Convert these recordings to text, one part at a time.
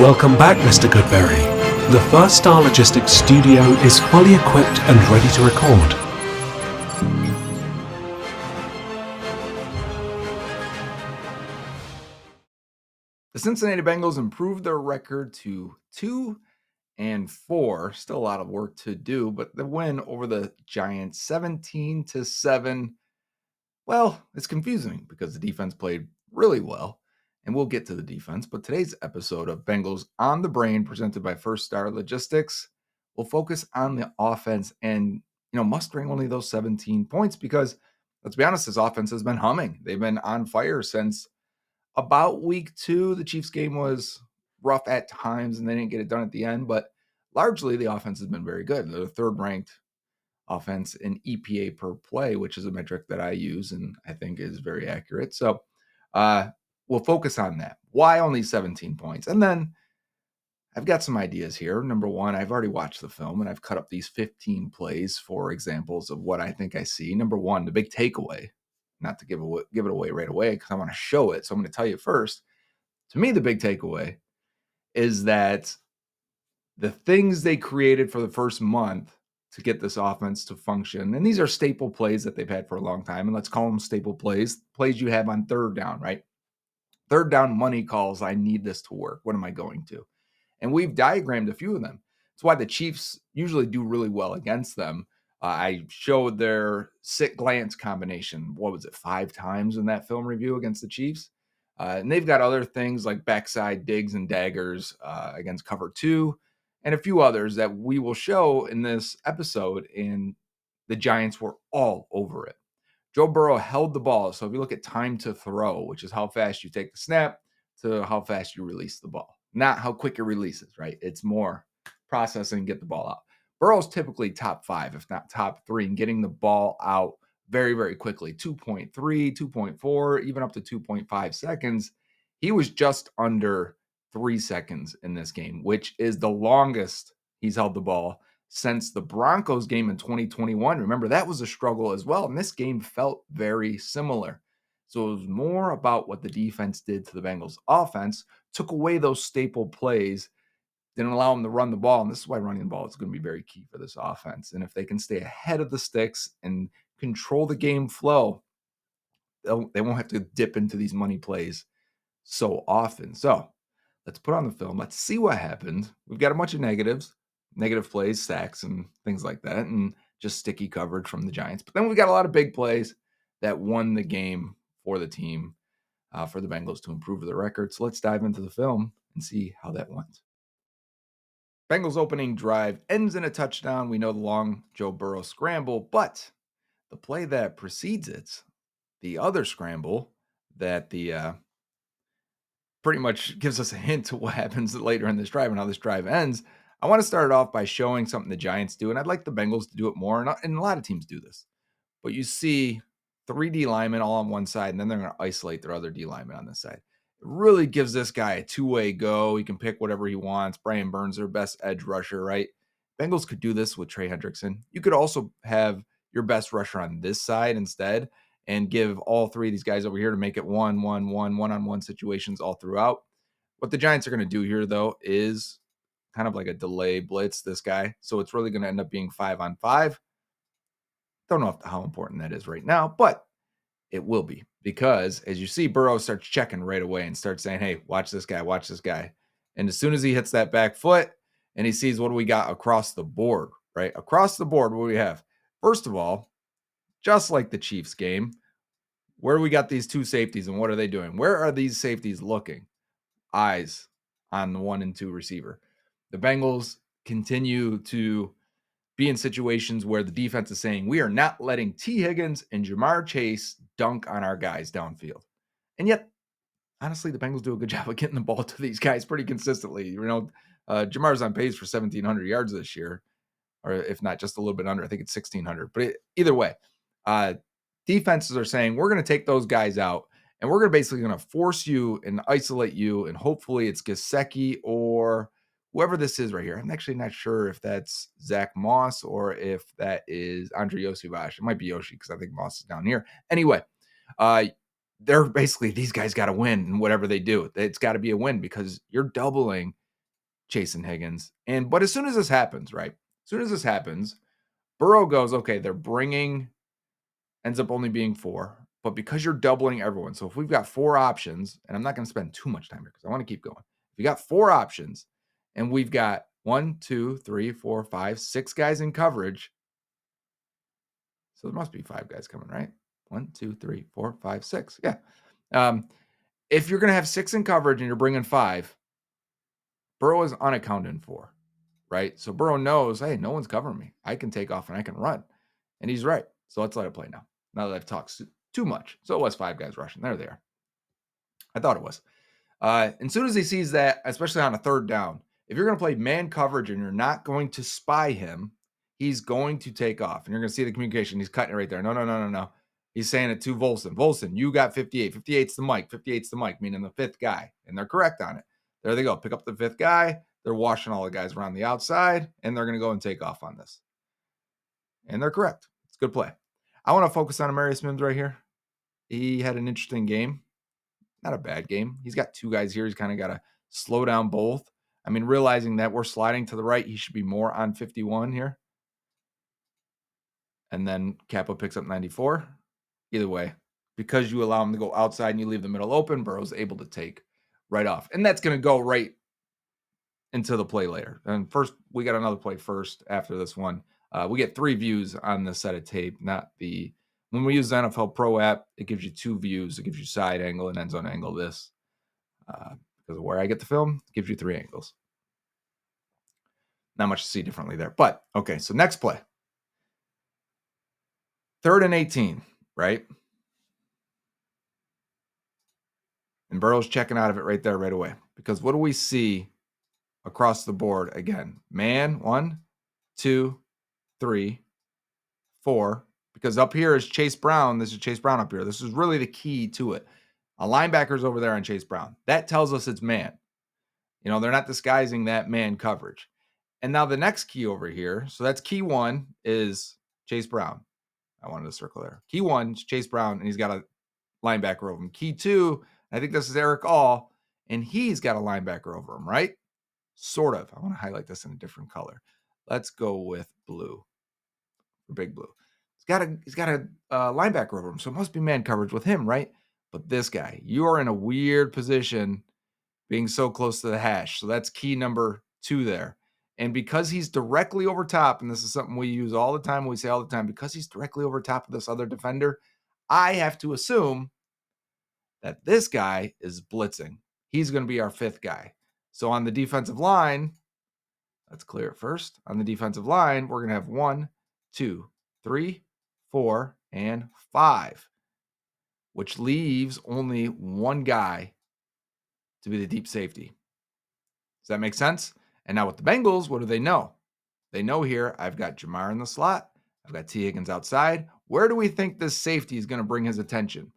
Welcome back, Mr. Goodberry. The First Star Logistics studio is fully equipped and ready to record. The Cincinnati Bengals improved their record to 2-4. Still a lot of work to do, but the win over the Giants 17-7. Well, it's confusing because the defense played really well, and we'll get to the defense. But today's episode of Bengals on the Brain, presented by First Star Logistics, will focus on the offense and mustering only those 17 points because, let's be honest, this offense has been humming. They've been on fire since about week 2. The Chiefs game was rough at times and they didn't get it done at the end, but largely the offense has been very good. They're the third ranked offense in EPA per play, which is a metric that I use and I think is very accurate. So we'll focus on that. Why only 17 points? And then I've got some ideas here. Number one, I've already watched the film and I've cut up these 15 plays for examples of what I think I see. Number one, the big takeaway, not to give it away right away because I want to show it. So I'm going to tell you first. To me, the big takeaway is that the things they created for the first month to get this offense to function, and these are staple plays that they've had for a long time, and let's call them staple plays you have on third down, right? Third down money calls, I need this to work. What am I going to? And we've diagrammed a few of them. It's why the Chiefs usually do really well against them. I showed their sit glance combination. What was it, 5 times in that film review against the Chiefs? And they've got other things like backside digs and daggers against cover 2 and a few others that we will show in this episode. And the Giants were all over it. Joe Burrow held the ball. So if you look at time to throw, which is how fast you take the snap to how fast you release the ball, not how quick it releases, right? It's more processing, get the ball out. Burrow's typically top 5, if not top 3, in getting the ball out very, very quickly. 2.3, 2.4, even up to 2.5 seconds. He was just under 3 seconds in this game, which is the longest he's held the ball since the Broncos game in 2021. Remember, that was a struggle as well. And this game felt very similar. So it was more about what the defense did to the Bengals offense, took away those staple plays, didn't allow them to run the ball. And this is why running the ball is going to be very key for this offense. And if they can stay ahead of the sticks and control the game flow, they won't have to dip into these money plays so often. So let's put on the film. Let's see what happened. We've got a bunch of negatives, negative plays, sacks, and things like that, and just sticky coverage from the Giants. But then we've got a lot of big plays that won the game for the team, for the Bengals to improve their record. So let's dive into the film and see how that went. Bengals opening drive ends in a touchdown. We know the long Joe Burrow scramble, but the play that precedes it, the other scramble that the pretty much gives us a hint to what happens later in this drive and how this drive ends. I want to start it off by showing something the Giants do, and I'd like the Bengals to do it more, and a lot of teams do this. But you see 3 D linemen all on one side, and then they're going to isolate their other D lineman on this side. It really gives this guy a two-way go. He can pick whatever he wants. Brian Burns, their best edge rusher, right? Bengals could do this with Trey Hendrickson. You could also have your best rusher on this side instead and give all 3 of these guys over here to make it one-on-one situations all throughout. What the Giants are going to do here, though, is kind of like a delay blitz this guy. So it's really going to end up being 5-on-5. Don't know how important that is right now, but it will be because, as you see, Burrow starts checking right away and starts saying, hey, watch this guy, watch this guy. And as soon as he hits that back foot and he sees what do we got across the board, right? Across the board, what do we have? First of all, just like the Chiefs game, where we got these 2 safeties and what are they doing? Where are these safeties looking? Eyes on the 1 and 2 receiver. The Bengals continue to be in situations where the defense is saying, we are not letting T. Higgins and Jamar Chase dunk on our guys downfield. And yet, honestly, the Bengals do a good job of getting the ball to these guys pretty consistently. Jamar's on pace for 1,700 yards this year, or if not just a little bit under. I think it's 1,600. But either way, defenses are saying, we're going to take those guys out, and we're basically going to force you and isolate you, and hopefully it's Gesicki or whoever this is right here. I'm actually not sure if that's Zach Moss or if that is Andre Yoshivash. It might be Yoshi because I think Moss is down here. Anyway, they're basically, these guys got to win in whatever they do. It's got to be a win because you're doubling chasing Higgins. But as soon as this happens, right? As soon as this happens, Burrow goes, okay, ends up only being 4. But because you're doubling everyone, so if we've got 4 options, and I'm not going to spend too much time here because I want to keep going. If you got 4 options and we've got 1, 2, 3, 4, 5, 6 guys in coverage. So there must be 5 guys coming, right? 1, 2, 3, 4, 5, 6. Yeah. If you're going to have 6 in coverage and you're bringing 5, Burrow is unaccounted for, right? So Burrow knows, hey, no one's covering me. I can take off and I can run. And he's right. So let's let it play now. Now that I've talked too much. So it was 5 guys rushing. There they are. I thought it was. As soon as he sees that, especially on a 3rd down, if you're going to play man coverage and you're not going to spy him, he's going to take off. And you're going to see the communication. He's cutting it right there. No. He's saying it to Volson. Volson, you got 58. 58's the mic. 58's the mic, meaning the 5th guy. And they're correct on it. There they go. Pick up the 5th guy. They're washing all the guys around the outside, and they're going to go and take off on this. And they're correct. It's a good play. I want to focus on Amarius Mims right here. He had an interesting game. Not a bad game. He's got 2 guys here. He's kind of got to slow down both. I mean, realizing that we're sliding to the right, he should be more on 51 here. And then Kappa picks up 94. Either way, because you allow him to go outside and you leave the middle open, Burrow's able to take right off. And that's going to go right into the play later. And first, we got another play first after this one. We get 3 views on this set of tape, not the... When we use the NFL Pro app, it gives you 2 views. It gives you side angle and end zone angle. This, because of where I get the film, it gives you 3 angles. Not much to see differently there. But, okay, so next play. 3rd and 18, right? And Burrow's checking out of it right there right away. Because what do we see across the board again? Man, 1, 2, 3, 4. Because up here is Chase Brown. This is Chase Brown up here. This is really the key to it. A linebacker's over there on Chase Brown. That tells us it's man. You know, they're not disguising that man coverage. And now the next key over here, so that's key 1 is Chase Brown. I wanted to circle there. Key 1 is Chase Brown, and he's got a linebacker over him. Key 2, I think this is Eric All, and he's got a linebacker over him, right? Sort of. I want to highlight this in a different color. Let's go with blue. Big blue. He's got a linebacker over him, so it must be man coverage with him, right? But this guy, you are in a weird position being so close to the hash. So that's key number 2 there. And because he's directly over top, and this is something we use all the time, we say all the time, because he's directly over top of this other defender, I have to assume that this guy is blitzing. He's going to be our 5th guy. So on the defensive line, let's clear it first. On the defensive line, we're going to have 1, 2, 3, 4, and 5, which leaves only 1 guy to be the deep safety. Does that make sense? And now with the Bengals, what do they know? They know here, I've got Jamar in the slot. I've got T. Higgins outside. Where do we think this safety is going to bring his attention?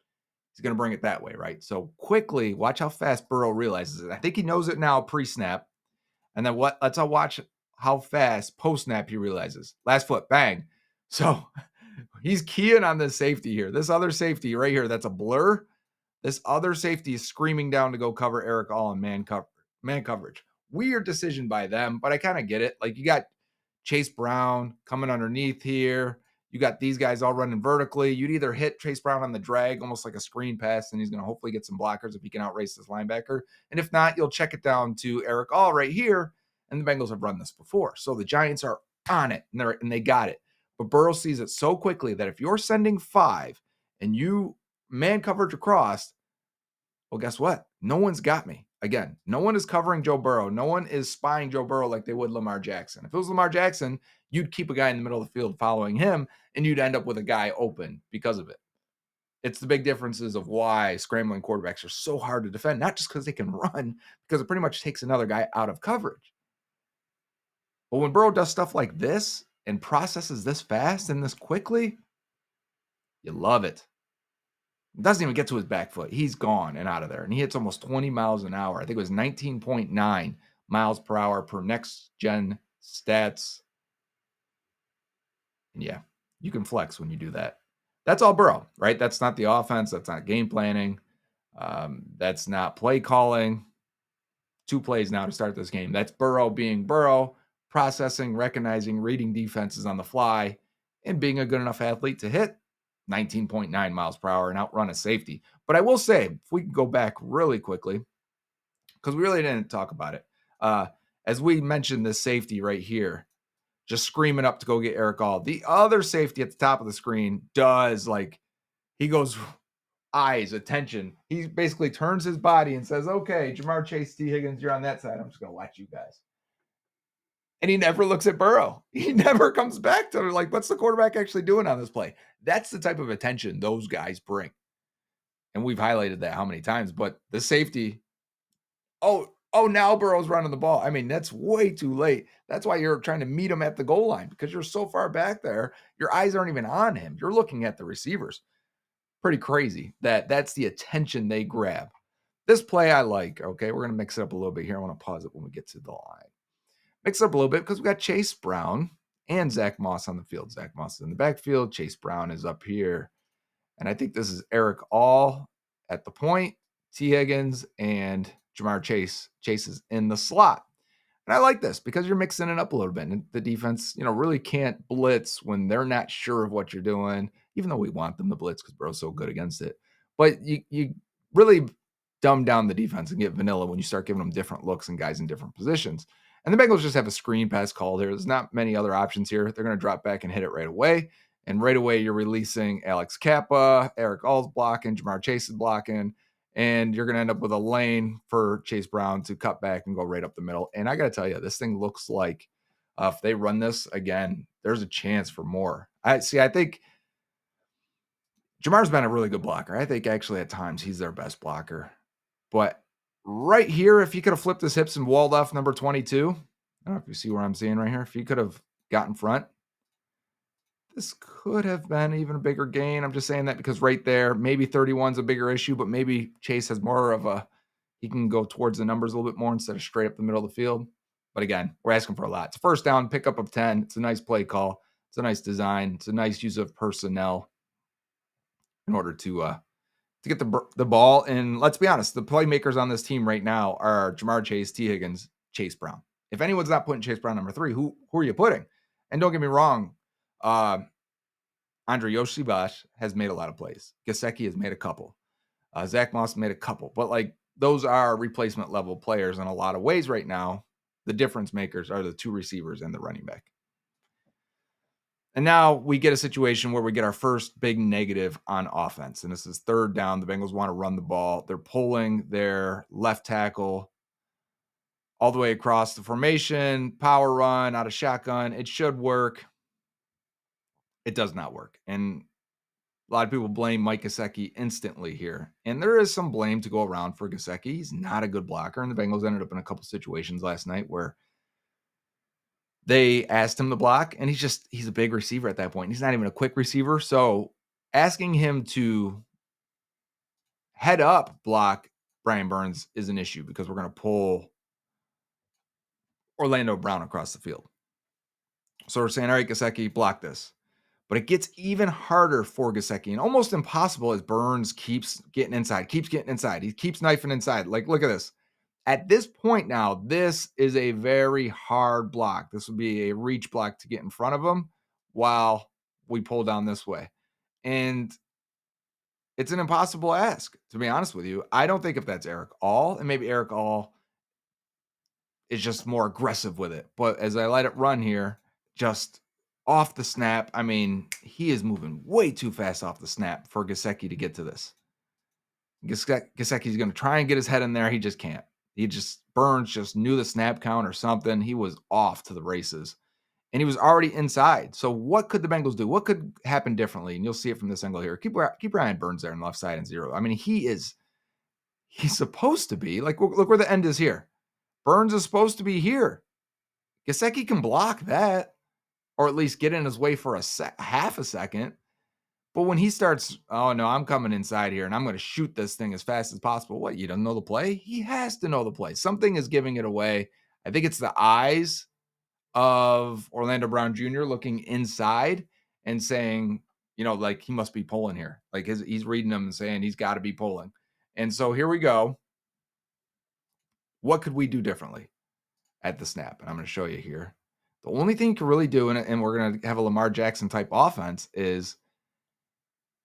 He's going to bring it that way, right? So quickly, watch how fast Burrow realizes it. I think he knows it now pre-snap. And then let's all watch how fast post-snap he realizes. Last foot, bang. So he's keying on this safety here. This other safety right here, that's a blur. This other safety is screaming down to go cover Eric All in man coverage. Weird decision by them, but I kind of get it. Like, you got Chase Brown coming underneath here. You got these guys all running vertically. You'd either hit Chase Brown on the drag, almost like a screen pass, and he's going to hopefully get some blockers if he can outrace this linebacker. And if not, you'll check it down to Eric All right here. And the Bengals have run this before. So the Giants are on it, and they got it. But Burrow sees it so quickly that if you're sending 5 and you man coverage across, well, guess what? No one's got me. Again, no one is covering Joe Burrow. No one is spying Joe Burrow like they would Lamar Jackson. If it was Lamar Jackson, you'd keep a guy in the middle of the field following him, and you'd end up with a guy open because of it. It's the big differences of why scrambling quarterbacks are so hard to defend, not just because they can run, because it pretty much takes another guy out of coverage. But when Burrow does stuff like this and processes this fast and this quickly, you love it. Doesn't even get to his back foot. He's gone and out of there. And he hits almost 20 miles an hour. I think it was 19.9 miles per hour per next gen stats. And yeah, you can flex when you do that. That's all Burrow, right? That's not the offense. That's not game planning. That's not play calling. 2 plays now to start this game. That's Burrow being Burrow, processing, recognizing, reading defenses on the fly, and being a good enough athlete to hit 19.9 miles per hour and outrun a safety. But I will say, if we can go back really quickly, because we really didn't talk about it. As we mentioned, this safety right here, just screaming up to go get Eric All. The other safety at the top of the screen does he goes eyes, attention. He basically turns his body and says, okay, Jamar Chase, T. Higgins, you're on that side. I'm just going to watch you guys. And he never looks at Burrow. He never comes back to what's the quarterback actually doing on this play? That's the type of attention those guys bring. And we've highlighted that how many times, but the safety, now Burrow's running the ball. I mean, that's way too late. That's why you're trying to meet him at the goal line because you're so far back there. Your eyes aren't even on him. You're looking at the receivers. Pretty crazy that's the attention they grab. This play I like. Okay, we're going to mix it up a little bit here. I want to pause it when we get to the line. Mix it up a little bit because we got Chase Brown and Zach Moss on the field. Zach Moss is in the backfield. Chase Brown is up here. And I think this is Eric All at the point, T. Higgins, and Jamar Chase. Chase is in the slot. And I like this because you're mixing it up a little bit. And the defense, really can't blitz when they're not sure of what you're doing, even though we want them to blitz because Burrow's so good against it. But you really dumb down the defense and get vanilla when you start giving them different looks and guys in different positions. And the Bengals just have a screen pass called here. There's not many other options here. They're going to drop back and hit it right away. And right away, you're releasing Alex Kappa, Eric All's blocking, Jamar Chase is blocking, and you're going to end up with a lane for Chase Brown to cut back and go right up the middle. And I got to tell you, this thing looks like if they run this again, there's a chance for more. I think Jamar's been a really good blocker. I think actually at times he's their best blocker. But right here, if he could have flipped his hips and walled off number 22, I don't know if you see where I'm seeing right here. If he could have got in front, this could have been even a bigger gain. I'm just saying that because right there, maybe 31's a bigger issue, but maybe Chase has more of he can go towards the numbers a little bit more instead of straight up the middle of the field. But again, we're asking for a lot. It's a first down, pickup of 10. It's a nice play call. It's a nice design. It's a nice use of personnel in order to get the ball. And let's be honest, the playmakers on this team right now are Jamar Chase, T. Higgins, Chase Brown. If anyone's not putting Chase Brown number 3, who are you putting? And don't get me wrong, Andre Yoshibas has made a lot of plays. Gesicki has made a couple. Zach Moss made a couple. But those are replacement level players in a lot of ways right now. The difference makers are the 2 receivers and the running back. And now we get a situation where we get our first big negative on offense. And this is third down. The Bengals want to run the ball. They're pulling their left tackle all the way across the formation, power run out of shotgun. It should work. It does not work. And a lot of people blame Mike Gesicki instantly here. And there is some blame to go around for Gesicki. He's not a good blocker. And the Bengals ended up in a couple situations last night where they asked him to block, and he's a big receiver at that point. He's not even a quick receiver. So asking him to head up block Brian Burns is an issue because we're going to pull Orlando Brown across the field. So we're saying, all right, Gesicki, block this. But it gets even harder for Gesicki and almost impossible as Burns keeps getting inside. He keeps knifing inside. Look at this. At this point now, this is a very hard block. This would be a reach block to get in front of him while we pull down this way. And it's an impossible ask, to be honest with you. I don't think if that's Eric All, and maybe Eric All is just more aggressive with it. But as I let it run here, just off the snap, I mean, he is moving way too fast off the snap for Gesicki to get to this. Gesicki's going to try and get his head in there. He just can't. Burns just knew the snap count or something. He was off to the races. And he was already inside. So what could the Bengals do? What could happen differently? And you'll see it from this angle here. Keep your eye on Burns there on the left side and 0. I mean, he's supposed to be. Look where the end is here. Burns is supposed to be here. Gesicki can block that, or at least get in his way for half a second. But when he starts, oh no, I'm coming inside here and I'm going to shoot this thing as fast as possible. What, you don't know the play? He has to know the play. Something is giving it away. I think it's the eyes of Orlando Brown Jr. looking inside and saying, he must be pulling here. He's reading them and saying he's got to be pulling. And so here we go. What could we do differently at the snap? And I'm going to show you here. The only thing you can really do, and we're going to have a Lamar Jackson type offense, is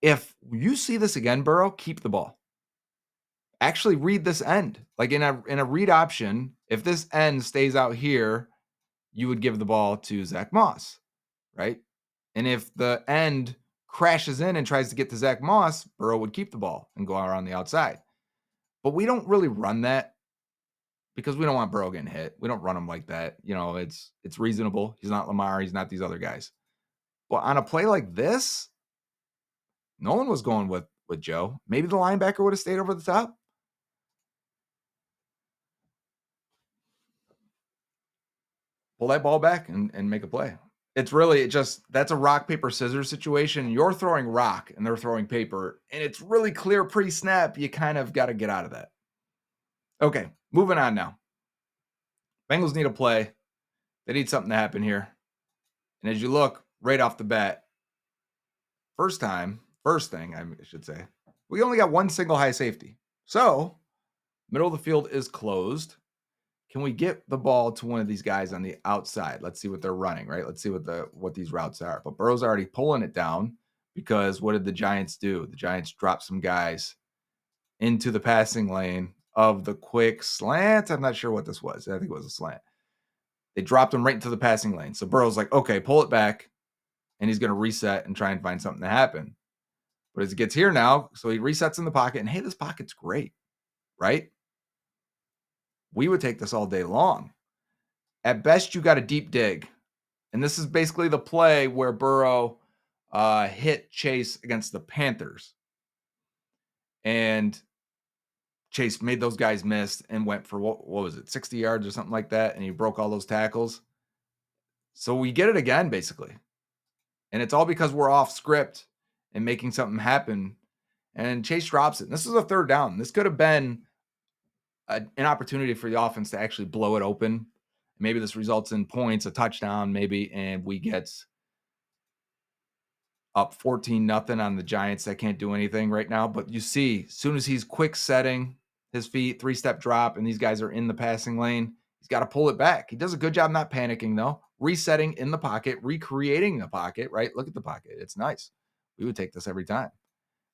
if you see this again, Burrow, keep the ball. Actually read this end. Like in a read option, if this end stays out here, you would give the ball to Zach Moss, right? And if the end crashes in and tries to get to Zach Moss, Burrow would keep the ball and go around the outside. But we don't really run that because we don't want Burrow getting hit. We don't run him like that. It's reasonable. He's not Lamar. He's not these other guys. But on a play like this, no one was going with Joe. Maybe the linebacker would have stayed over the top. Pull that ball back and make a play. It's really that's a rock, paper, scissors situation. You're throwing rock and they're throwing paper, and it's really clear pre-snap. You kind of got to get out of that. Okay, moving on now. Bengals need a play. They need something to happen here. And as you look right off the bat, first thing I should say, we only got one single high safety. So middle of the field is closed. Can we get the ball to one of these guys on the outside? Let's see what they're running, right? Let's see what these routes are. But Burrow's already pulling it down because what did the Giants do? The Giants dropped some guys into the passing lane of the quick slant. I'm not sure what this was. I think it was a slant. They dropped him right into the passing lane. So Burrow's like, okay, pull it back. And he's going to reset and try and find something to happen. But as he gets here now, so he resets in the pocket. And hey, this pocket's great, right? We would take this all day long. At best, you got a deep dig. And this is basically the play where Burrow hit Chase against the Panthers. And Chase made those guys miss and went for, what was it, 60 yards or something like that. And he broke all those tackles. So we get it again, basically. And it's all because we're off script and making something happen. And Chase drops it. And this is a third down. This could have been an opportunity for the offense to actually blow it open. Maybe this results in points, a touchdown, maybe, and we get up 14-0 on the Giants that can't do anything right now. But you see, as soon as he's quick setting his feet, 3-step drop, and these guys are in the passing lane, he's got to pull it back. He does a good job not panicking, though. Resetting in the pocket, recreating the pocket, right? Look at the pocket. It's nice. We would take this every time.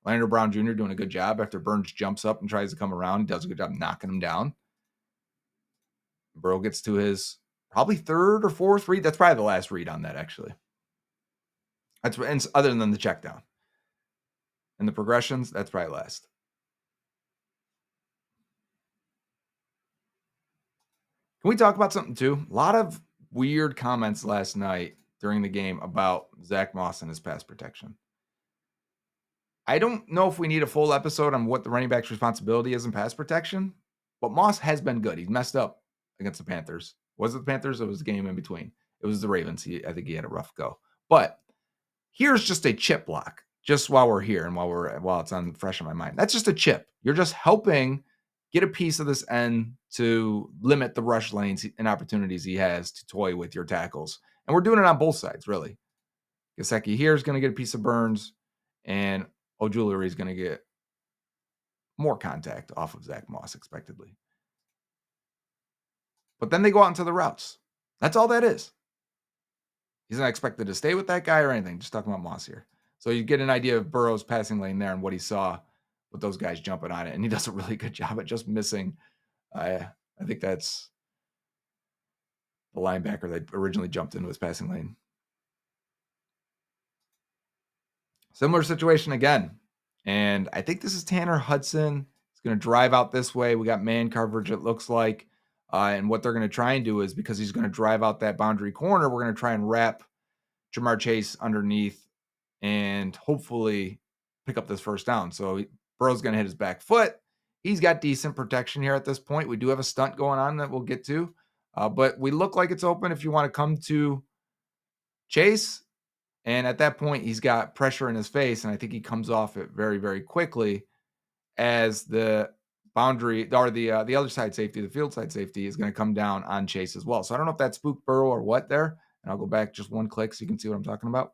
Leonard Brown Jr. doing a good job after Burns jumps up and tries to come around. He does a good job knocking him down. Burrow gets to his probably third or fourth read. That's probably the last read on that, actually. That's other than the check down. And the progressions, that's probably last. Can we talk about something too? A lot of weird comments last night during the game about Zach Moss and his pass protection. I don't know if we need a full episode on what the running back's responsibility is in pass protection, but Moss has been good. He's messed up against the Panthers. Was it the Panthers? Or was the game in between? It was the Ravens. I think he had a rough go. But here's just a chip block, just while we're here and while it's on fresh in my mind. That's just a chip. You're just helping get a piece of this end to limit the rush lanes and opportunities he has to toy with your tackles. And we're doing it on both sides, really. Gesicki here is going to get a piece of Burns, and Ojulari is going to get more contact off of Zach Moss expectedly. But then they go out into the routes. That's all that is. He's not expected to stay with that guy or anything. Just talking about Moss here. So you get an idea of Burrow's passing lane there and what he saw with those guys jumping on it. And he does a really good job at just missing. I think that's the linebacker that originally jumped into his passing lane. Similar situation again. And I think this is Tanner Hudson. He's going to drive out this way. We got man coverage, it looks like. And what they're going to try and do is, because he's going to drive out that boundary corner, we're going to try and wrap Jamar Chase underneath and hopefully pick up this first down. So Burrow's going to hit his back foot. He's got decent protection here at this point. We do have a stunt going on that we'll get to. But we look like it's open if you want to come to Chase. And at that point, he's got pressure in his face. And I think he comes off it very, very quickly as the boundary or the other side safety, the field side safety, is going to come down on Chase as well. So I don't know if that spooked Burrow or what there. And I'll go back just one click so you can see what I'm talking about.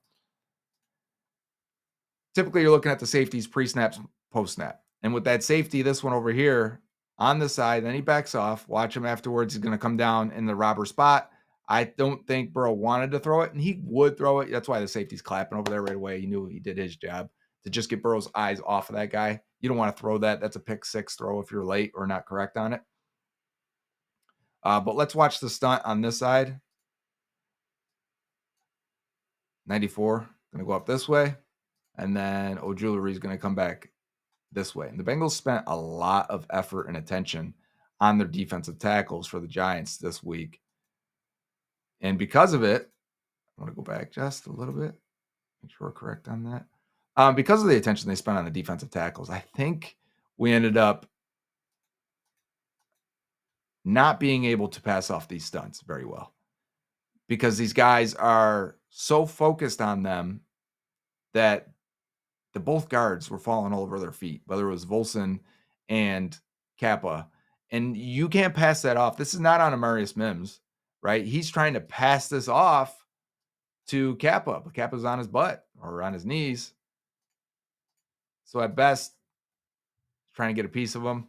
Typically, you're looking at the safeties pre-snaps, post-snap. And with that safety, this one over here on the side. Then he backs off. Watch him afterwards. He's going to come down in the robber spot. I don't think Burrow wanted to throw it, and he would throw it. That's why the safety's clapping over there right away. He knew he did his job to just get Burrow's eyes off of that guy. You don't want to throw that. That's a pick six throw if you're late or not correct on it. But let's watch the stunt on this side. 94, going to go up this way. And then Ojulari is going to come back this way. And the Bengals spent a lot of effort and attention on their defensive tackles for the Giants this week. And because of it, I want to go back just a little bit, make sure we're correct on that. Because of the attention they spent on the defensive tackles, I think we ended up not being able to pass off these stunts very well because these guys are so focused on them that the both guards were falling all over their feet, whether it was Volson and Kappa. And you can't pass that off. This is not on Amarius Mims, right? He's trying to pass this off to Kappa, but Kappa's on his butt or on his knees. So at best, trying to get a piece of him.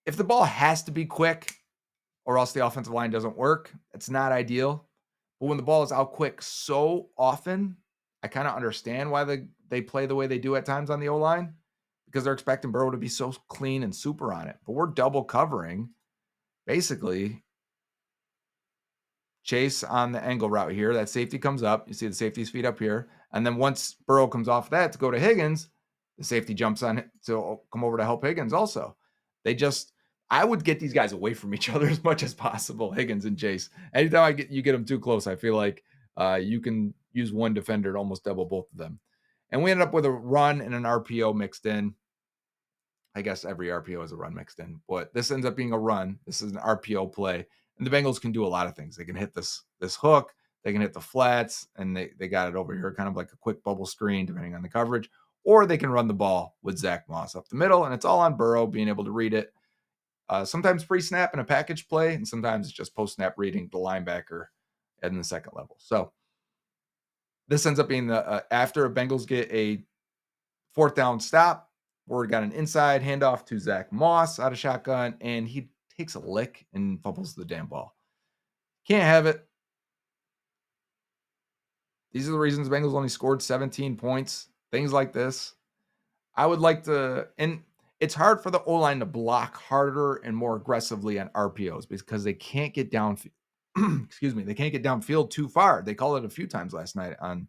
If the ball has to be quick or else the offensive line doesn't work, it's not ideal. But when the ball is out quick so often, I kind of understand why they play the way they do at times on the O-line because they're expecting Burrow to be so clean and super on it. But we're double covering, basically, Chase on the angle route here. That safety comes up. You see the safety's feet up here. And then once Burrow comes off that to go to Higgins, the safety jumps on it to come over to help Higgins also. I would get these guys away from each other as much as possible, Higgins and Chase. Anytime you get them too close, I feel like you can use one defender to almost double both of them. And we ended up with a run and an RPO mixed in. I guess every RPO is a run mixed in, but this ends up being a run. This is an RPO play. And the Bengals can do a lot of things. They can hit this hook, they can hit the flats, and they got it over here, kind of like a quick bubble screen, depending on the coverage. Or they can run the ball with Zach Moss up the middle, and it's all on Burrow being able to read it. Sometimes pre-snap in a package play, and sometimes it's just post-snap reading the linebacker in the second level. So this ends up being after Bengals get a fourth down stop, Ward got an inside handoff to Zach Moss out of shotgun, and he takes a lick and fumbles the damn ball. Can't have it. These are the reasons Bengals only scored 17 points. Things like this. I would like to, and it's hard for the O-line to block harder and more aggressively on RPOs because they can't get downfield. Excuse me. They can't get downfield too far. They called it a few times last night on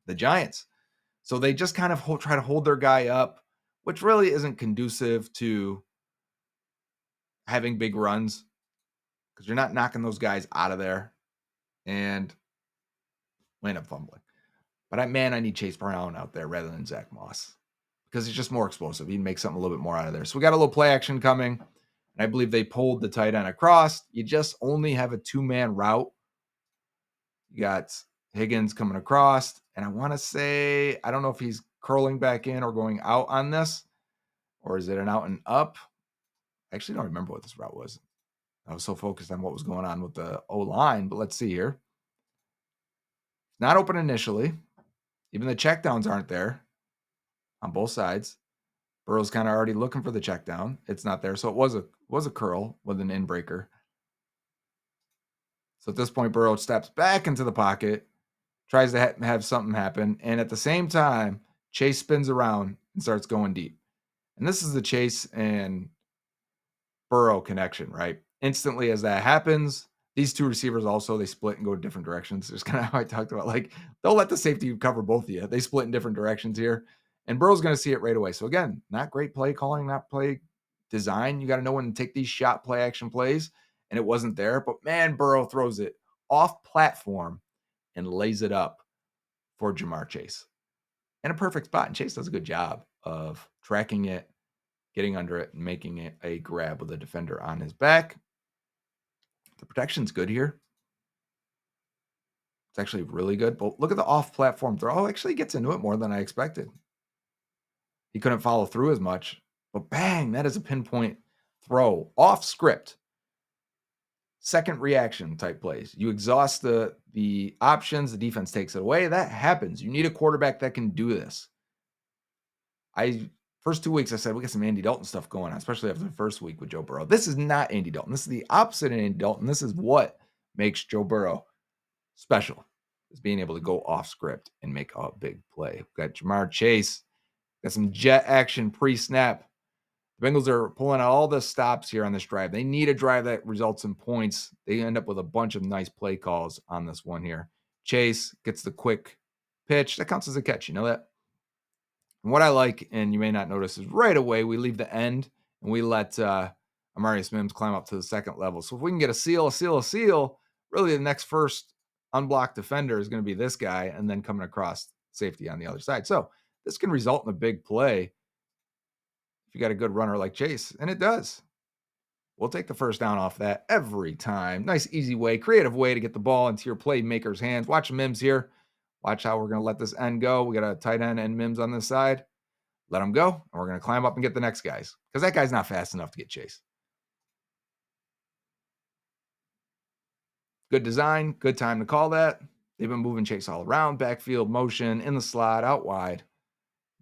the Giants. So they just kind of try to hold their guy up, which really isn't conducive to having big runs because you're not knocking those guys out of there and end up fumbling. But I need Chase Brown out there rather than Zach Moss because he's just more explosive. He can make something a little bit more out of there. So we got a little play action coming. And I believe they pulled the tight end across. You just only have a two-man route. You got Higgins coming across. And I want to say, I don't know if he's curling back in or going out on this. Or is it an out and up? I actually don't remember what this route was. I was so focused on what was going on with the O-line. But let's see here. Not open initially. Even the checkdowns aren't there on both sides. Burrow's kind of already looking for the check down. It's not there. So it was a curl with an inbreaker. So at this point, Burrow steps back into the pocket, tries to have something happen. And at the same time, Chase spins around and starts going deep. And this is the Chase and Burrow connection, right? Instantly as that happens, these two receivers also, they split and go different directions. It's kind of how I talked about, like, they'll let the safety cover both of you. They split in different directions here. And Burrow's going to see it right away. So again, not great play calling, not play design. You got to know when to take these shot play action plays. And it wasn't there. But man, Burrow throws it off platform and lays it up for Jamar Chase. In a perfect spot. And Chase does a good job of tracking it, getting under it, and making it a grab with a defender on his back. The protection's good here. It's actually really good. But look at the off-platform throw. Oh, actually gets into it more than I expected. He couldn't follow through as much. But bang, that is a pinpoint throw. Off script. Second reaction type plays. You exhaust the options. The defense takes it away. That happens. You need a quarterback that can do this. I First 2 weeks, I said, we got some Andy Dalton stuff going on, especially after the first week with Joe Burrow. This is not Andy Dalton. This is the opposite of Andy Dalton. This is what makes Joe Burrow special, is being able to go off script and make a big play. We've got Jamar Chase, got some jet action pre-snap. The Bengals are pulling out all the stops here on this drive. They need a drive that results in points. They end up with a bunch of nice play calls on this one here. Chase gets the quick pitch. That counts as a catch. You know that? And what I like, and you may not notice, is right away we leave the end and we let Amarius Mims climb up to the second level. So if we can get a seal, really the next first unblocked defender is going to be this guy and then coming across safety on the other side. So this can result in a big play if you got a good runner like Chase, and it does. We'll take the first down off that every time. Nice, easy way, creative way to get the ball into your playmaker's hands. Watch Mims here. Watch how we're going to let this end go. We got a tight end and Mims on this side. Let him go, and we're going to climb up and get the next guys because that guy's not fast enough to get Chase. Good design, good time to call that. They've been moving Chase all around, backfield motion, in the slot, out wide,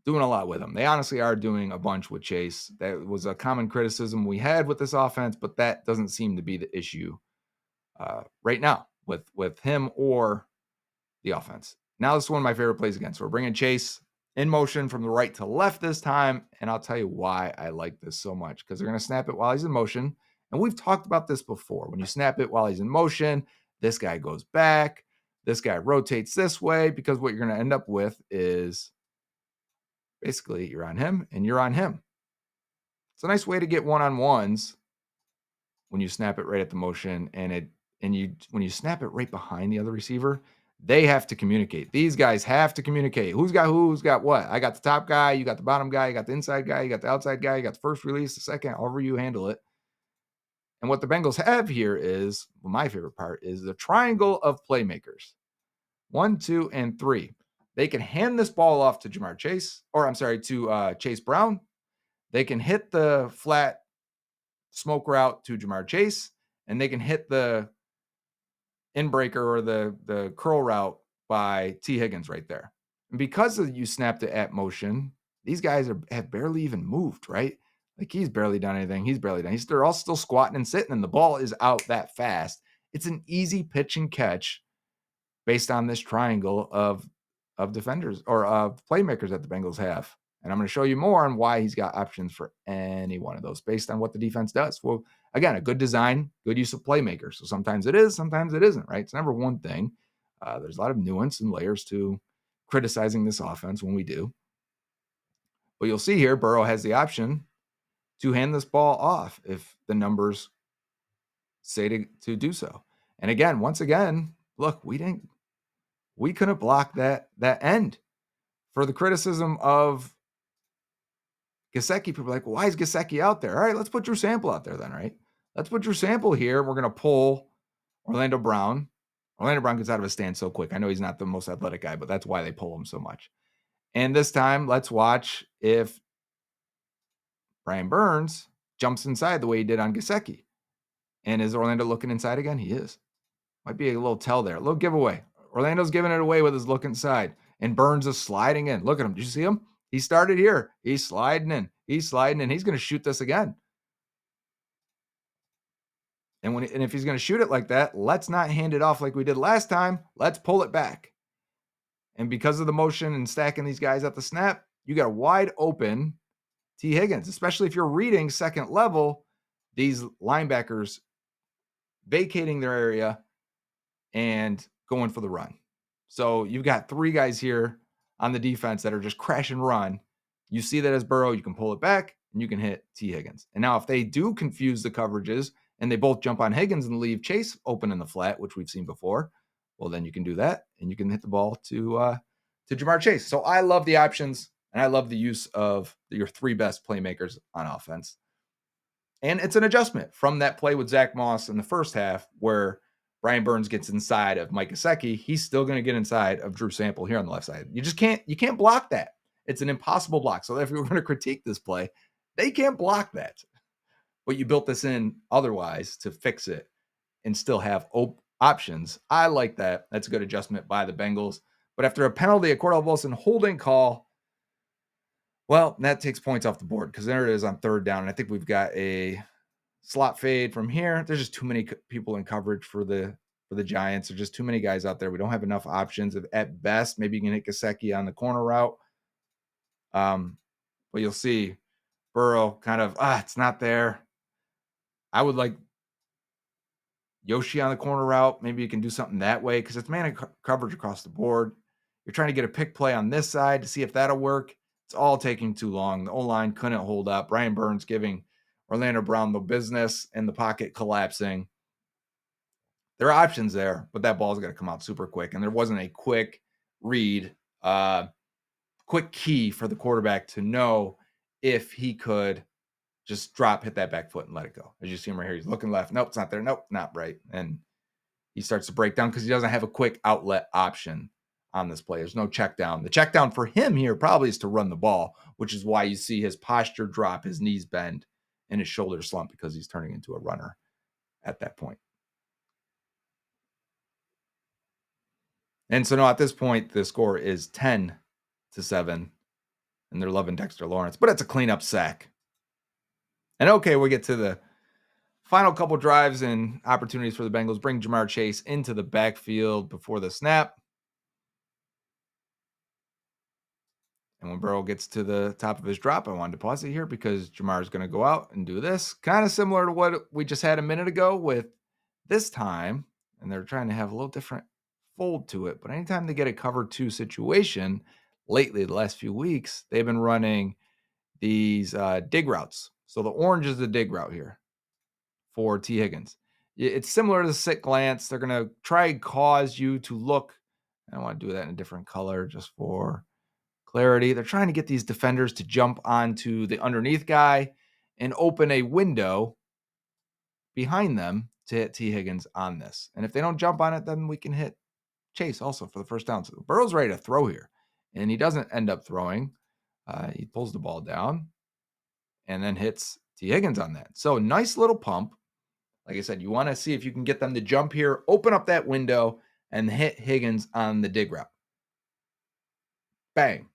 doing a lot with him. They honestly are doing a bunch with Chase. That was a common criticism we had with this offense, but that doesn't seem to be the issue right now with him or the offense. Now, this is one of my favorite plays again. So we're bringing Chase in motion from the right to left this time. And I'll tell you why I like this so much, because they're going to snap it while he's in motion. And we've talked about this before. When you snap it while he's in motion, this guy goes back, this guy rotates this way, because what you're going to end up with is basically you're on him and you're on him. It's a nice way to get one-on-ones when you snap it right at the motion, and when you snap it right behind the other receiver, they have to communicate. These guys have to communicate. Who's got what? I got the top guy, you got the bottom guy, you got the inside guy, you got the outside guy, you got the first release, the second, however you handle it. And what the Bengals have here is, well, my favorite part is the triangle of playmakers. 1, 2, and 3. They can hand this ball off to Jamar Chase, or I'm sorry, to Chase Brown. They can hit the flat smoke route to Jamar Chase, and they can hit the inbreaker or the curl route by T. Higgins right there. And because you snapped it at motion, these guys have barely even moved, right? Like he's barely done anything. They're all still squatting and sitting, and the ball is out that fast. It's an easy pitch and catch based on this triangle of defenders or of playmakers that the Bengals have. And I'm going to show you more on why he's got options for any one of those based on what the defense does. Well, again, a good design, good use of playmakers. So sometimes it is, sometimes it isn't, right? It's never one thing. There's a lot of nuance and layers to criticizing this offense when we do. But you'll see here, Burrow has the option to hand this ball off if the numbers say to do so. And again, once again, look, we couldn't block that end. For the criticism of Gesicki, people are like, well, why is Gesicki out there? All right, let's put Drew Sample out there then, right? Let's put Drew Sample here. We're going to pull Orlando Brown. Orlando Brown gets out of his stance so quick. I know he's not the most athletic guy, but that's why they pull him so much. And this time, let's watch if Brian Burns jumps inside the way he did on Gesicki. And is Orlando looking inside again? He is. Might be a little tell there. A little giveaway. Orlando's giving it away with his look inside. And Burns is sliding in. Look at him. Did you see him? He started here. He's sliding in. He's going to shoot this again. And if he's going to shoot it like that, let's not hand it off like we did last time. Let's pull it back. And because of the motion and stacking these guys at the snap, you got a wide open T. Higgins, especially if you're reading second level, these linebackers vacating their area and going for the run. So you've got 3 guys here on the defense that are just crash and run. You see that as Burrow, you can pull it back and you can hit T. Higgins. And now if they do confuse the coverages and they both jump on Higgins and leave Chase open in the flat, which we've seen before, well, then you can do that and you can hit the ball to Jamar Chase. So I love the options and I love the use of your 3 best playmakers on offense. And it's an adjustment from that play with Zach Moss in the first half where Brian Burns gets inside of Mike Gesicki. He's still going to get inside of Drew Sample here on the left side. You can't block that. It's an impossible block. So if you're going to critique this play, they can't block that. But you built this in otherwise to fix it and still have options. I like that. That's a good adjustment by the Bengals. But after a penalty, a Cordell Wilson holding call, Well, that takes points off the board because there it is on third down. And I think we've got a slot fade from here. There's just too many people in coverage for the Giants. There's just too many guys out there. We don't have enough options. At best, maybe you can hit Gesicki on the corner route. But you'll see Burrow kind of, it's not there. I would like Yoshi on the corner route. Maybe you can do something that way because it's man coverage across the board. You're trying to get a pick play on this side to see if that'll work. It's all taking too long. The O-line couldn't hold up. Brian Burns giving Orlando Brown the business and the pocket collapsing. There are options there, but that ball's got to come out super quick. And there wasn't a quick read, quick key for the quarterback to know if he could just hit that back foot and let it go. As you see him right here, he's looking left. Nope, it's not there. Nope, not right. And he starts to break down because he doesn't have a quick outlet option on this play. There's no check down. The check down for him here probably is to run the ball, which is why you see his posture drop, his knees bend, and his shoulders slump because he's turning into a runner at that point. And so now at this point, the score is 10-7, and they're loving Dexter Lawrence, but it's a cleanup sack. And okay, we get to the final couple drives and opportunities for the Bengals. Bring Jamar Chase into the backfield before the snap. And when Burrow gets to the top of his drop, I wanted to pause it here because Jamar is going to go out and do this. Kind of similar to what we just had a minute ago with this time. And they're trying to have a little different fold to it. But anytime they get a cover two situation, lately, the last few weeks, they've been running these dig routes. So the orange is the dig route here for T. Higgins. It's similar to the sit glance. They're going to try and cause you to look. I want to do that in a different color just for clarity. They're trying to get these defenders to jump onto the underneath guy and open a window behind them to hit T. Higgins on this. And if they don't jump on it, then we can hit Chase also for the first down. So Burrow's ready to throw here, and he doesn't end up throwing. He pulls the ball down and then hits T. Higgins on that. So nice little pump. Like I said, you want to see if you can get them to jump here, open up that window, and hit Higgins on the dig route. Bang.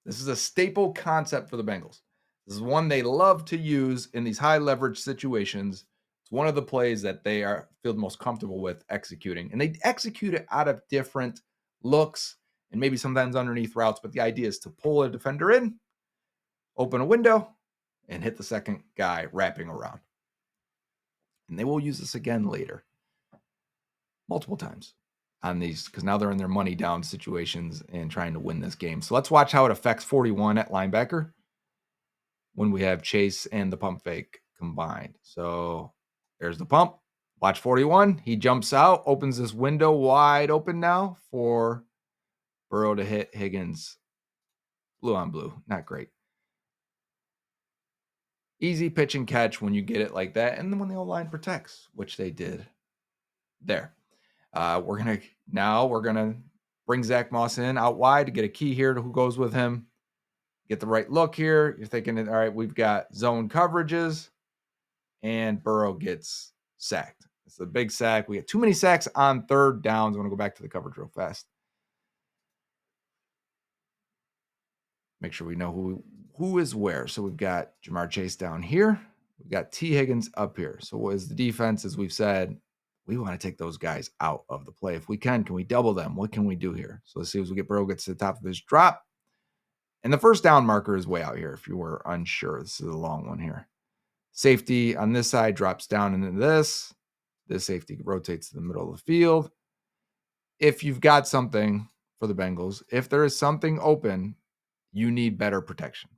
This is a staple concept for the Bengals. This is one they love to use in these high leverage situations. It's one of the plays that they feel the most comfortable with executing. And they execute it out of different looks and maybe sometimes underneath routes. But the idea is to pull a defender in, open a window, and hit the second guy wrapping around. And they will use this again later, multiple times on these, because now they're in their money down situations and trying to win this game. So let's watch how it affects 41 at linebacker when we have Chase and the pump fake combined. So there's the pump. Watch 41. He jumps out, opens this window wide open now for Burrow to hit Higgins. Blue on blue. Not great. Easy pitch and catch when you get it like that. And then when the O-line protects, which they did there. We're gonna bring Zach Moss in out wide to get a key here to who goes with him. Get the right look here. You're thinking, all right, we've got zone coverages, and Burrow gets sacked. It's a big sack. We get too many sacks on third downs. I want to go back to the coverage real fast. Make sure we know who is where. So we've got Jamar Chase down here. We've got T. Higgins up here. So what is the defense? As we've said, we want to take those guys out of the play. If we can we double them? What can we do here? So let's see as we get Burrow gets to the top of his drop. And the first down marker is way out here if you were unsure. This is a long one here. Safety on this side drops down into this. This safety rotates to the middle of the field. If you've got something for the Bengals, if there is something open, you need better protection.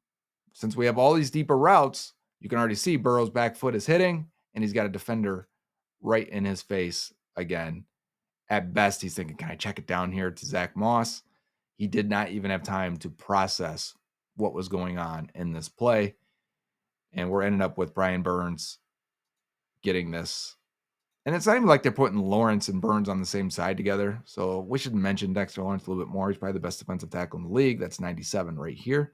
Since we have all these deeper routes, you can already see Burrow's back foot is hitting, and he's got a defender right in his face again. At best, he's thinking, can I check it down here to Zach Moss? He did not even have time to process what was going on in this play. And we're ending up with Brian Burns getting this. And it's not even like they're putting Lawrence and Burns on the same side together. So we should mention Dexter Lawrence a little bit more. He's probably the best defensive tackle in the league. That's 97 right here.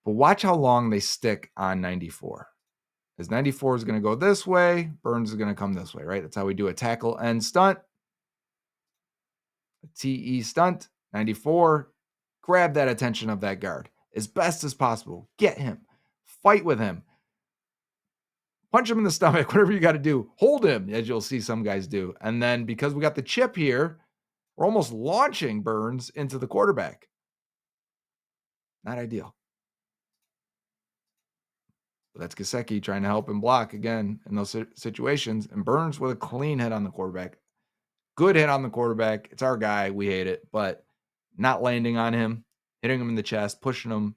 But watch how long they stick on 94. As 94 is going to go this way, Burns is going to come this way, right? That's how we do a tackle and stunt. A TE stunt, 94. grab that attention of that guard as best as possible. Get him. Fight with him. Punch him in the stomach, whatever you got to do. Hold him, as you'll see some guys do. And then because we got the chip here, we're almost launching Burns into the quarterback. Not ideal. But that's Gesicki trying to help him block again in those situations. And Burns with a clean hit on the quarterback. Good hit on the quarterback. It's our guy. We hate it. But not landing on him, hitting him in the chest, pushing him.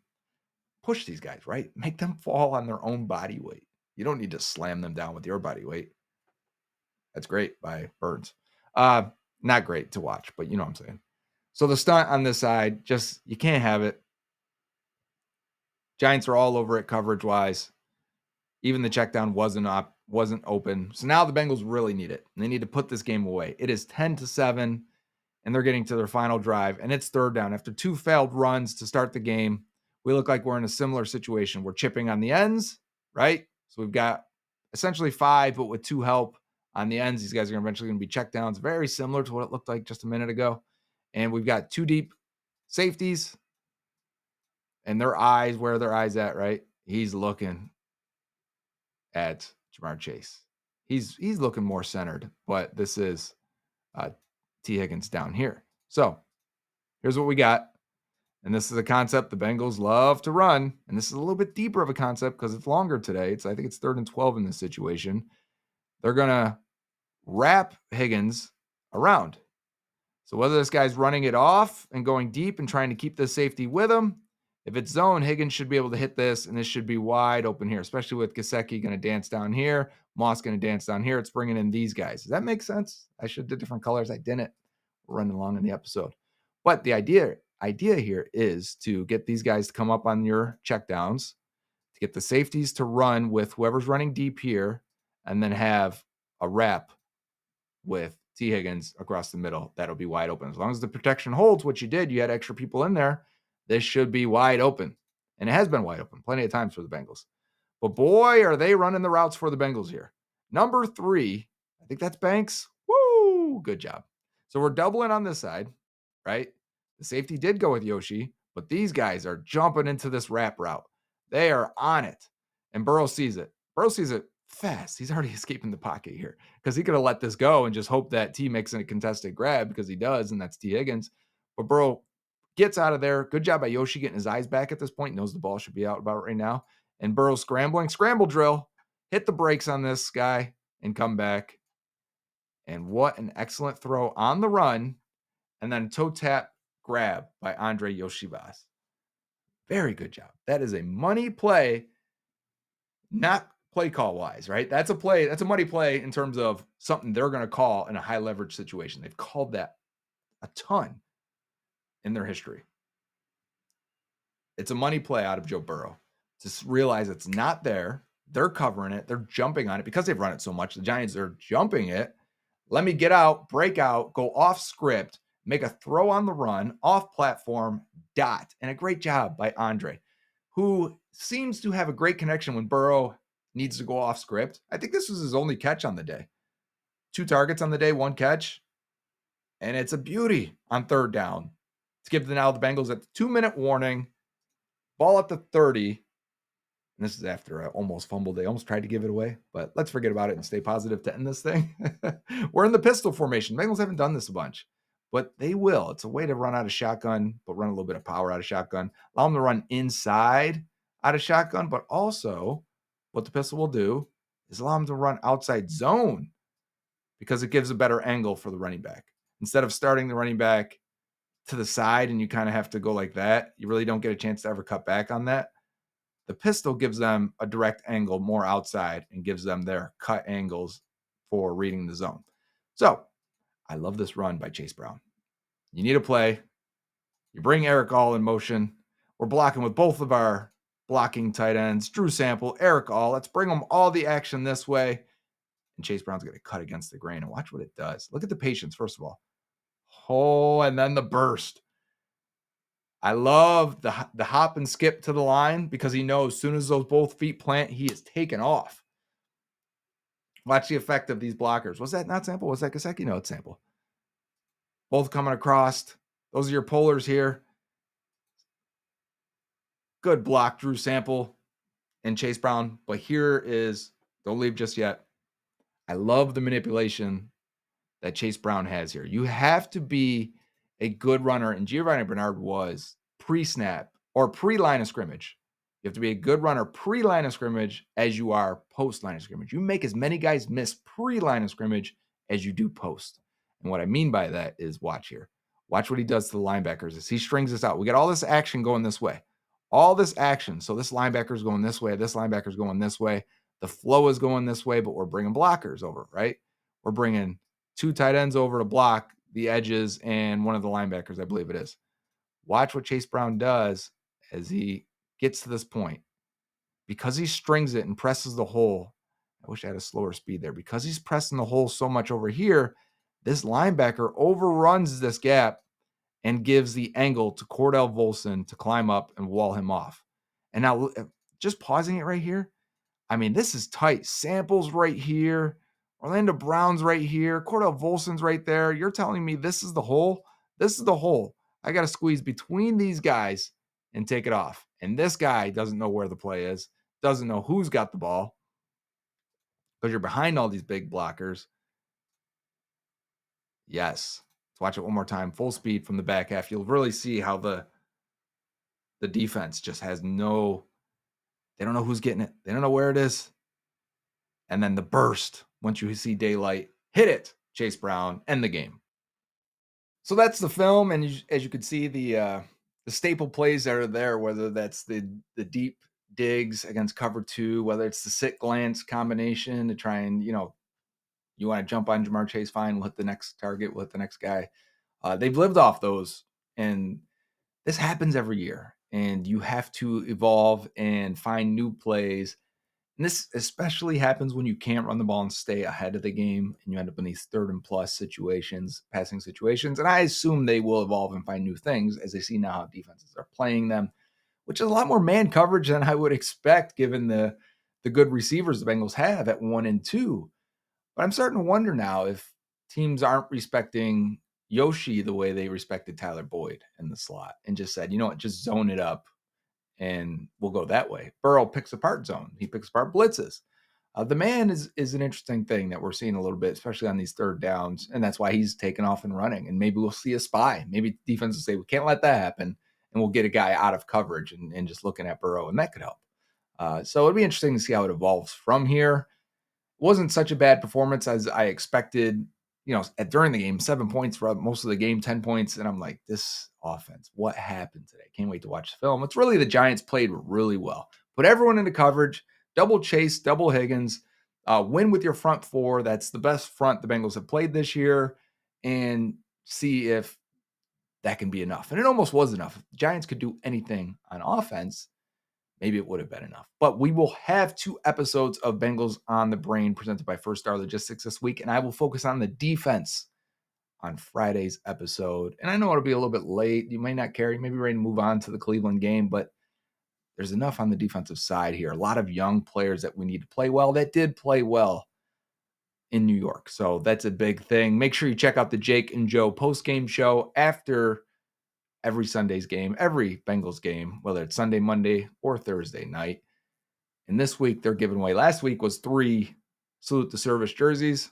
Push these guys, right? Make them fall on their own body weight. You don't need to slam them down with your body weight. That's great by Burns. Not great to watch, but you know what I'm saying. So the stunt on this side, just you can't have it. Giants are all over it coverage-wise. Even the check down wasn't open. So now the Bengals really need it. They need to put this game away. It is 10-7, and they're getting to their final drive, and it's third down. After 2 failed runs to start the game, we look like we're in a similar situation. We're chipping on the ends, right? So we've got essentially 5, but with 2 help on the ends. These guys are eventually going to be check downs, very similar to what it looked like just a minute ago. And we've got 2 deep safeties, and their eyes, where are their eyes at, right? He's looking at Jamar Chase. He's looking more centered, but this is T. Higgins down here. So here's what we got. And this is a concept the Bengals love to run. And this is a little bit deeper of a concept because it's longer today. I think it's 3rd and 12 in this situation. They're going to wrap Higgins around. So whether this guy's running it off and going deep and trying to keep the safety with him, if it's zone, Higgins should be able to hit this, and this should be wide open here, especially with Gesicki going to dance down here, Moss going to dance down here. It's bringing in these guys. Does that make sense? I should have did different colors. I didn't. We're running along in the episode. But the idea here is to get these guys to come up on your checkdowns, to get the safeties to run with whoever's running deep here, and then have a wrap with T. Higgins across the middle. That'll be wide open. As long as the protection holds, what you did, you had extra people in there, this should be wide open. And it has been wide open plenty of times for the Bengals. But boy, are they running the routes for the Bengals here. Number 3, I think that's Banks. Woo! Good job. So we're doubling on this side, right? The safety did go with Yoshi, but these guys are jumping into this wrap route. They are on it. And Burrow sees it. Burrow sees it fast. He's already escaping the pocket here because he could have let this go and just hope that T makes a contested grab because he does, and that's T. Higgins. But Burrow gets out of there. Good job by Yoshi getting his eyes back at this point. Knows the ball should be out about right now. And Burrow scrambling. Scramble drill. Hit the brakes on this guy and come back. And what an excellent throw on the run. And then toe tap grab by Andre Yoshibas. Very good job. That is a money play, not play call wise, right? That's a play. That's a money play in terms of something they're going to call in a high leverage situation. They've called that a ton in their history. It's a money play out of Joe Burrow to realize it's not there. They're covering it. They're jumping on it because they've run it so much. The Giants are jumping it. Let me get out, break out, go off script, make a throw on the run, off platform, dot. And a great job by Andre, who seems to have a great connection when Burrow needs to go off script. I think this was his only catch on the day. 2 targets on the day, 1 catch. And it's a beauty on 3rd down to give the Bengals a 2-minute warning. Ball at the 30. And this is after I almost fumbled. They almost tried to give it away, but let's forget about it and stay positive to end this thing. We're in the pistol formation. Bengals haven't done this a bunch, but they will. It's a way to run out of shotgun, but run a little bit of power out of shotgun. Allow them to run inside out of shotgun, but also what the pistol will do is allow them to run outside zone because it gives a better angle for the running back. Instead of starting the running back to the side and you kind of have to go like that, you really don't get a chance to ever cut back on that. The pistol gives them a direct angle more outside and gives them their cut angles for reading the zone. So I love this run by Chase Brown. You need a play. You bring Eric All in motion. We're blocking with both of our blocking tight ends, Drew Sample, Eric All. Let's bring them all the action this way. And Chase Brown's going to cut against the grain. And watch what it does. Look at the patience, first of all. Oh, and then the burst. I love the hop and skip to the line because he knows as soon as those both feet plant, he is taken off. Watch the effect of these blockers. Was that not Sample? Was that Gesicki? No, it's Sample. Both coming across. Those are your polars here. Good block, Drew Sample and Chase Brown. But here is, don't leave just yet. I love the manipulation that Chase Brown has here. You have to be a good runner, and Giovanni Bernard was pre-snap or pre-line of scrimmage. You have to be a good runner pre-line of scrimmage as you are post-line of scrimmage. You make as many guys miss pre-line of scrimmage as you do post. And what I mean by that is, watch here. Watch what he does to the linebackers as he strings this out. We got all this action going this way. All this action. So this linebacker's going this way. This linebacker's going this way. The flow is going this way, but we're bringing blockers over, right? We're bringing 2 tight ends over to block the edges and one of the linebackers, I believe it is. Watch what Chase Brown does as he gets to this point. Because he strings it and presses the hole, I wish I had a slower speed there. Because he's pressing the hole so much over here, this linebacker overruns this gap and gives the angle to Cordell Volson to climb up and wall him off. And now, just pausing it right here, I mean, this is tight. Samples right here. Orlando Brown's right here. Cordell Volson's right there. You're telling me this is the hole? This is the hole. I got to squeeze between these guys and take it off. And this guy doesn't know where the play is, doesn't know who's got the ball, because you're behind all these big blockers. Yes. Let's watch it one more time. Full speed from the back half. You'll really see how the defense just has they don't know who's getting it. They don't know where it is. And then the burst, once you see daylight, hit it, Chase Brown, end the game. So that's the film, and as you can see, the staple plays that are there, whether that's the deep digs against cover 2, whether it's the sit glance combination to try and, you want to jump on Jamar Chase, fine, we'll hit the next target, we'll hit the next guy. They've lived off those, and this happens every year, and you have to evolve and find new plays. And this especially happens when you can't run the ball and stay ahead of the game, and you end up in these 3rd and plus situations, passing situations. And I assume they will evolve and find new things as they see now how defenses are playing them, which is a lot more man coverage than I would expect given the good receivers the Bengals have at 1 and 2. But I'm starting to wonder now if teams aren't respecting Yoshi the way they respected Tyler Boyd in the slot and just said, you know what, just zone it up and we'll go that way. Burrow picks apart zone. He picks apart blitzes. The man is an interesting thing that we're seeing a little bit, especially on these 3rd downs, and that's why he's taking off and running. And maybe we'll see a spy. Maybe defense will say, we can't let that happen, and we'll get a guy out of coverage and just looking at Burrow, and that could help. So it'll be interesting to see how it evolves from here. It wasn't such a bad performance as I expected. During the game, 7 points for most of the game, 10 points. And I'm like, this offense, what happened today? Can't wait to watch the film. It's really the Giants played really well. Put everyone into coverage, double Chase, double Higgins, win with your front 4. That's the best front the Bengals have played this year, and see if that can be enough. And it almost was enough. If the Giants could do anything on offense, maybe it would have been enough. But we will have 2 episodes of Bengals on the Brain presented by First Star Logistics this week, and I will focus on the defense on Friday's episode. And I know it'll be a little bit late. You may not care. You may be ready to move on to the Cleveland game, but there's enough on the defensive side here. A lot of young players that we need to play well that did play well in New York. So that's a big thing. Make sure you check out the Jake and Joe postgame show after every Sunday's game, every Bengals game, whether it's Sunday, Monday, or Thursday night. And this week, they're giving away. Last week was 3 Salute the Service jerseys.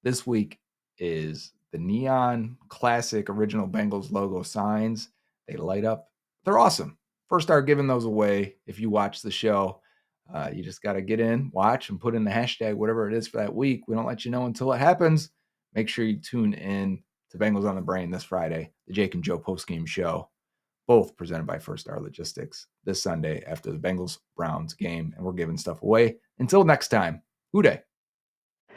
This week is the neon classic original Bengals logo signs. They light up. They're awesome. First start giving those away if you watch the show. You just got to get in, watch, and put in the hashtag, whatever it is for that week. We don't let you know until it happens. Make sure you tune in to Bengals on the Brain this Friday, the Jake and Joe postgame show, both presented by First Star Logistics this Sunday after the Bengals-Browns game, and we're giving stuff away. Until next time, Hooday.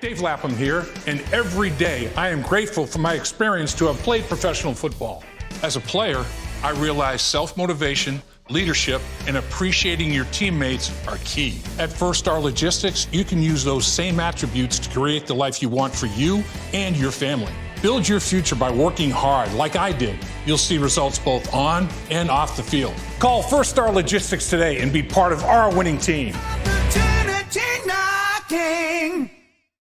Dave Lapham here, and every day I am grateful for my experience to have played professional football. As a player, I realized self-motivation, leadership, and appreciating your teammates are key. At First Star Logistics, you can use those same attributes to create the life you want for you and your family. Build your future by working hard like I did. You'll see results both on and off the field. Call First Star Logistics today and be part of our winning team. Opportunity knocking.